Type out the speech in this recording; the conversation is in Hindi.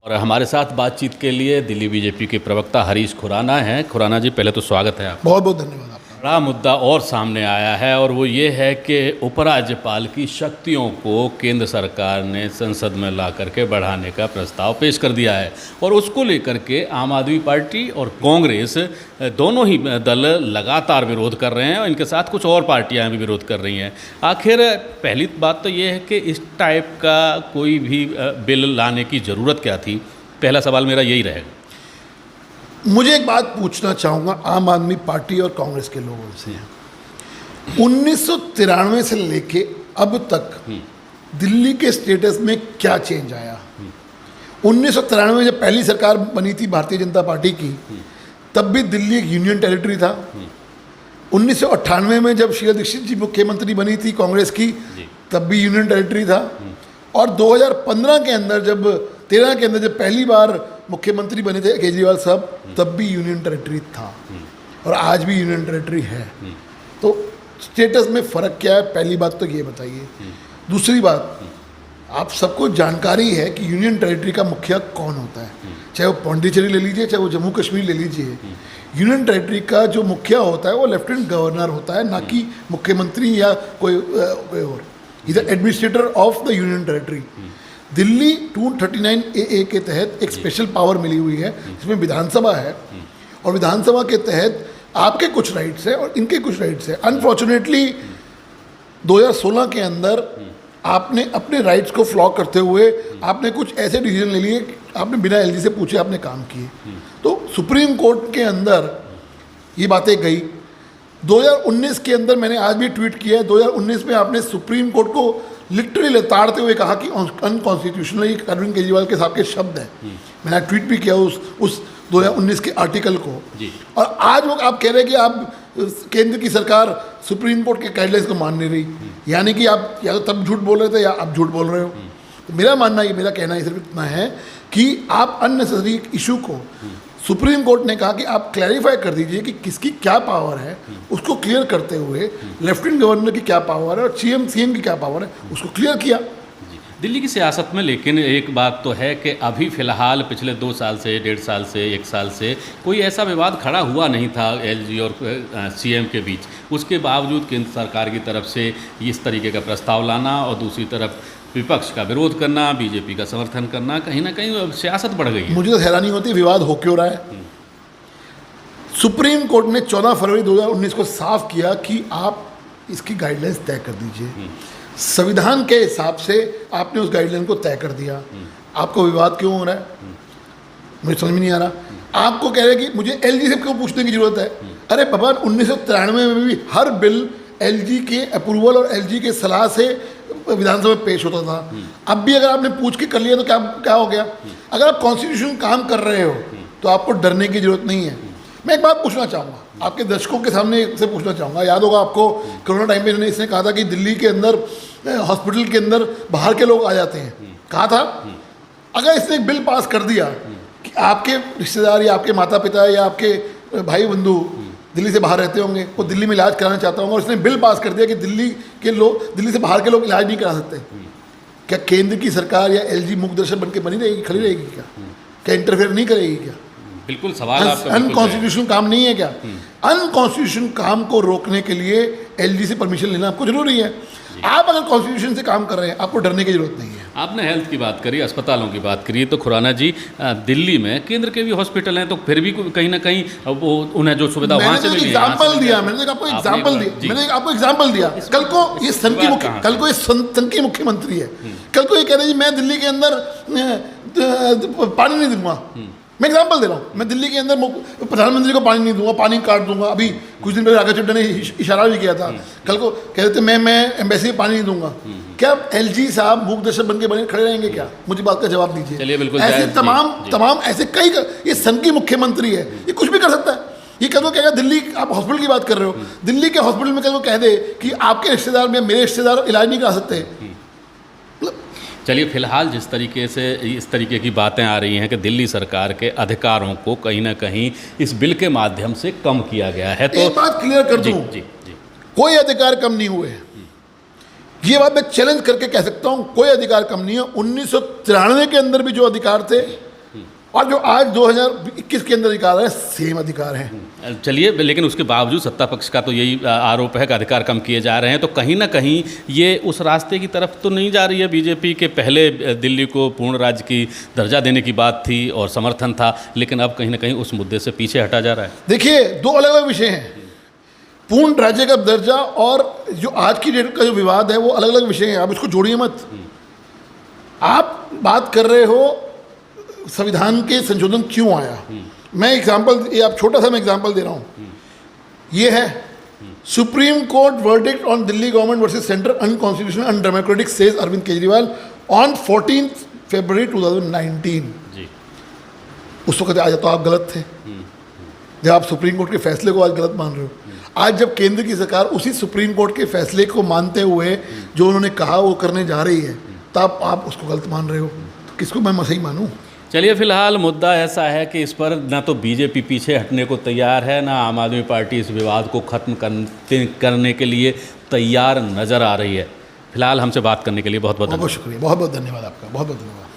और हमारे साथ बातचीत के लिए दिल्ली बीजेपी के प्रवक्ता हरीश खुराना हैं। खुराना जी, पहले तो स्वागत है आपका। बहुत बहुत धन्यवाद आपका। बड़ा मुद्दा और सामने आया है और वो ये है कि उपराज्यपाल की शक्तियों को केंद्र सरकार ने संसद में ला करके बढ़ाने का प्रस्ताव पेश कर दिया है और उसको लेकर के आम आदमी पार्टी और कांग्रेस दोनों ही दल लगातार विरोध कर रहे हैं और इनके साथ कुछ और पार्टियां भी विरोध कर रही हैं। आखिर पहली बात तो ये है कि इस टाइप का कोई भी बिल लाने की ज़रूरत क्या थी? पहला सवाल मेरा यही रहेगा। मुझे एक बात पूछना चाहूँगा आम आदमी पार्टी और कांग्रेस के लोगों से। 1993 से लेके अब तक दिल्ली के स्टेटस में क्या चेंज आया? 1993 में जब पहली सरकार बनी थी भारतीय जनता पार्टी की, तब भी दिल्ली एक यूनियन टेरिटरी था। 1998 में जब शीला दीक्षित जी मुख्यमंत्री बनी थी कांग्रेस की, तब भी यूनियन टेरिटरी था। और 2015 के अंदर जब 13 के अंदर जब पहली बार मुख्यमंत्री बने थे केजरीवाल साहब, तब भी यूनियन टेरिटरी था और आज भी यूनियन टेरिटरी है। तो स्टेटस में फ़र्क क्या है? पहली बात तो ये बताइए। दूसरी बात, आप सबको जानकारी है कि यूनियन टेरिटरी का मुखिया कौन होता है। चाहे वो पौंडीचेरी ले लीजिए, चाहे वो जम्मू कश्मीर ले लीजिए, यूनियन टेरिटरी का जो मुखिया होता है वो लेफ्टिनेंट गवर्नर होता है, ना कि मुख्यमंत्री या कोई और। Is the administrator of the union territory. Delhi 239AA के तहत एक स्पेशल पावर मिली हुई है, जिसमें विधानसभा है और विधानसभा के तहत आपके कुछ राइट्स हैं और इनके कुछ राइट्स हैं। अनफॉर्चुनेटली 2016 के अंदर आपने अपने राइट्स को फ्लॉ करते हुए आपने कुछ ऐसे डिसीजन ले लिए, आपने बिना एलजी से पूछे आपने काम किए। तो सुप्रीम कोर्ट के अंदर ये बातें गई। 2019 के अंदर मैंने आज भी ट्वीट किया है, 2019 में आपने सुप्रीम कोर्ट को लिटरली लताड़ते हुए कहा कि अनकॉन्स्टिट्यूशनल, ये अरविंद केजरीवाल के साहब के शब्द हैं। मैंने ट्वीट भी किया उस 2019 के आर्टिकल को। और आज वो आप कह रहे हैं कि आप केंद्र की सरकार सुप्रीम कोर्ट के गाइडलाइंस को मान नहीं रही, यानी कि आप या तो तब झूठ बोल रहे थे या आप झूठ बोल रहे हो। तो मेरा मानना ये, मेरा कहना सिर्फ इतना है कि आप अननेसेसरी इशू को, सुप्रीम कोर्ट ने कहा कि आप क्लैरिफाई कर दीजिए कि किसकी क्या पावर है, उसको क्लियर करते हुए लेफ्टिनेंट गवर्नर की क्या पावर है और सीएम की क्या पावर है, उसको क्लियर किया। दिल्ली की सियासत में लेकिन एक बात तो है कि अभी फ़िलहाल पिछले 2 साल से, 1.5 साल से, 1 साल से कोई ऐसा विवाद खड़ा हुआ नहीं था एलजी और सीएम के बीच। उसके बावजूद केंद्र सरकार की तरफ से इस तरीके का प्रस्ताव लाना और दूसरी तरफ विपक्ष का विरोध करना, बीजेपी का समर्थन करना, कहीं ना कहीं सियासत बढ़ गई है। मुझे तो हैरानी होती है विवाद हो क्यों रहा है। सुप्रीम कोर्ट ने 14 फरवरी 2019 को साफ किया कि आप इसकी गाइडलाइंस तय कर दीजिए। संविधान के हिसाब से आपने उस गाइडलाइन को तय कर दिया। आपको विवाद क्यों हो रहा है, मुझे समझ में नहीं आ रहा। आपको कह रहे हैं कि मुझे एलजी से क्यों पूछने की जरूरत है। अरे बाबा, 1993 में भी हर बिल एलजी के अप्रूवल और एलजी के सलाह से विधानसभा में पेश होता था। अब भी अगर आपने पूछ के कर लिया तो क्या हो गया? अगर आप कॉन्स्टिट्यूशन काम कर रहे हो तो आपको डरने की जरूरत नहीं है। मैं एक बात पूछना चाहूँगा, आपके दर्शकों के सामने से पूछना चाहूँगा। याद होगा आपको, कोरोना टाइम में इसने कहा था कि दिल्ली के अंदर हॉस्पिटल के अंदर बाहर के लोग आ जाते हैं, कहा था। अगर इसने एक बिल पास कर दिया कि आपके रिश्तेदार या आपके माता पिता या आपके भाई बंधु दिल्ली से बाहर रहते होंगे, वो दिल्ली में इलाज कराना चाहता होंगे, और उसने बिल पास कर दिया कि दिल्ली से बाहर के लोग इलाज नहीं करा सकते, क्या केंद्र की सरकार या एलजी मुखदर्शन बन के बनी रहेगी, खड़ी रहेगी? क्या इंटरफेयर नहीं करेगी? क्या बिल्कुल सवाल आपका अनकॉन्स्टिट्यूशनल काम नहीं है क्या? अनकॉन्स्टिट्यूशनल काम को रोकने के लिए एलजी से परमिशन लेना आपको जरूरी है। आप अगर कॉन्स्टिट्यूशन से काम कर रहे हैं, आपको डरने की जरूरत नहीं है। आपने हेल्थ की बात करी, अस्पतालों की बात करी, तो खुराना जी, दिल्ली में केंद्र के भी हॉस्पिटल हैं, तो फिर भी कहीं ना कहीं वो उन्हें जो सुविधा वहाँ से मिली है। एग्जाम्पल दिया मैंने आपको, एग्जाम्पल दिया। कल को ये संघ की मुख्यमंत्री है, कल को ये कह रहे हैं मैं दिल्ली के अंदर पानी नहीं दूंगा। मैं एग्जाम्पल दे रहा हूँ, मैं दिल्ली के अंदर प्रधानमंत्री को पानी नहीं दूंगा, पानी काट दूंगा। अभी कुछ दिन पहले राघव चड्ढा ने इशारा भी किया था, कल को कह रहे थे मैं एम्बेसी में पानी नहीं दूंगा। क्या एलजी साहब मूकदर्शक बन के बने खड़े रहेंगे क्या? मुझे बात का जवाब दीजिए। चलिए, बिल्कुल ऐसे तमाम ऐसे कई, ये संघ की मुख्यमंत्री है, ये कुछ भी कर सकता है। ये कल को कहेगा दिल्ली, आप हॉस्पिटल की बात कर रहे हो, दिल्ली के हॉस्पिटल में कल को कह दे कि आपके रिश्तेदार में मेरे रिश्तेदार इलाज नहीं करा सकते। चलिए, फिलहाल जिस तरीके से इस तरीके की बातें आ रही हैं कि दिल्ली सरकार के अधिकारों को कहीं ना कहीं इस बिल के माध्यम से कम किया गया है, तो एक बात क्लियर कर दूं, कोई अधिकार कम नहीं हुए। ये बात मैं चैलेंज करके कह सकता हूं, कोई अधिकार कम नहीं है। 1993 के अंदर भी जो अधिकार थे और जो आज 2021 के अंदर अधिकार है सेम अधिकार हैं। चलिए, लेकिन उसके बावजूद सत्ता पक्ष का तो यही आरोप है कि अधिकार कम किए जा रहे हैं, तो कहीं ना कहीं ये उस रास्ते की तरफ तो नहीं जा रही है बीजेपी के? पहले दिल्ली को पूर्ण राज्य की दर्जा देने की बात थी और समर्थन था, लेकिन अब कहीं ना कहीं उस मुद्दे से पीछे हटा जा रहा है। देखिए, दो अलग अलग विषय हैं। पूर्ण राज्य का दर्जा और जो आज की डेट का जो विवाद है वो अलग अलग विषय हैं, आप इसको जोड़िए मत। आप बात कर रहे हो संविधान के संशोधन क्यों आया। मैं एग्जांपल, ये आप छोटा सा मैं एग्जांपल दे रहा हूँ। ये है supreme court verdict on Delhi government versus centre unconstitutional undemocratic says Arvind Kejriwal on 14 February 2019। जी। उस वक्त आज तो आप गलत थे, जब आप सुप्रीम कोर्ट के फैसले को आज गलत मान रहे हो। आज जब केंद्र की सरकार उसी सुप्रीम कोर्ट के फैसले को मानते हुए जो उन्होंने कहा वो करने जा रही है, तब आप उसको गलत मान रहे हो, तो किसको मैं सही मानूं? चलिए, फिलहाल मुद्दा ऐसा है कि इस पर ना तो बीजेपी पीछे हटने को तैयार है, ना आम आदमी पार्टी इस विवाद को खत्म करने के लिए तैयार नज़र आ रही है। फिलहाल हमसे बात करने के लिए बहुत बहुत शुक्रिया, बहुत बहुत धन्यवाद आपका, बहुत बहुत धन्यवाद।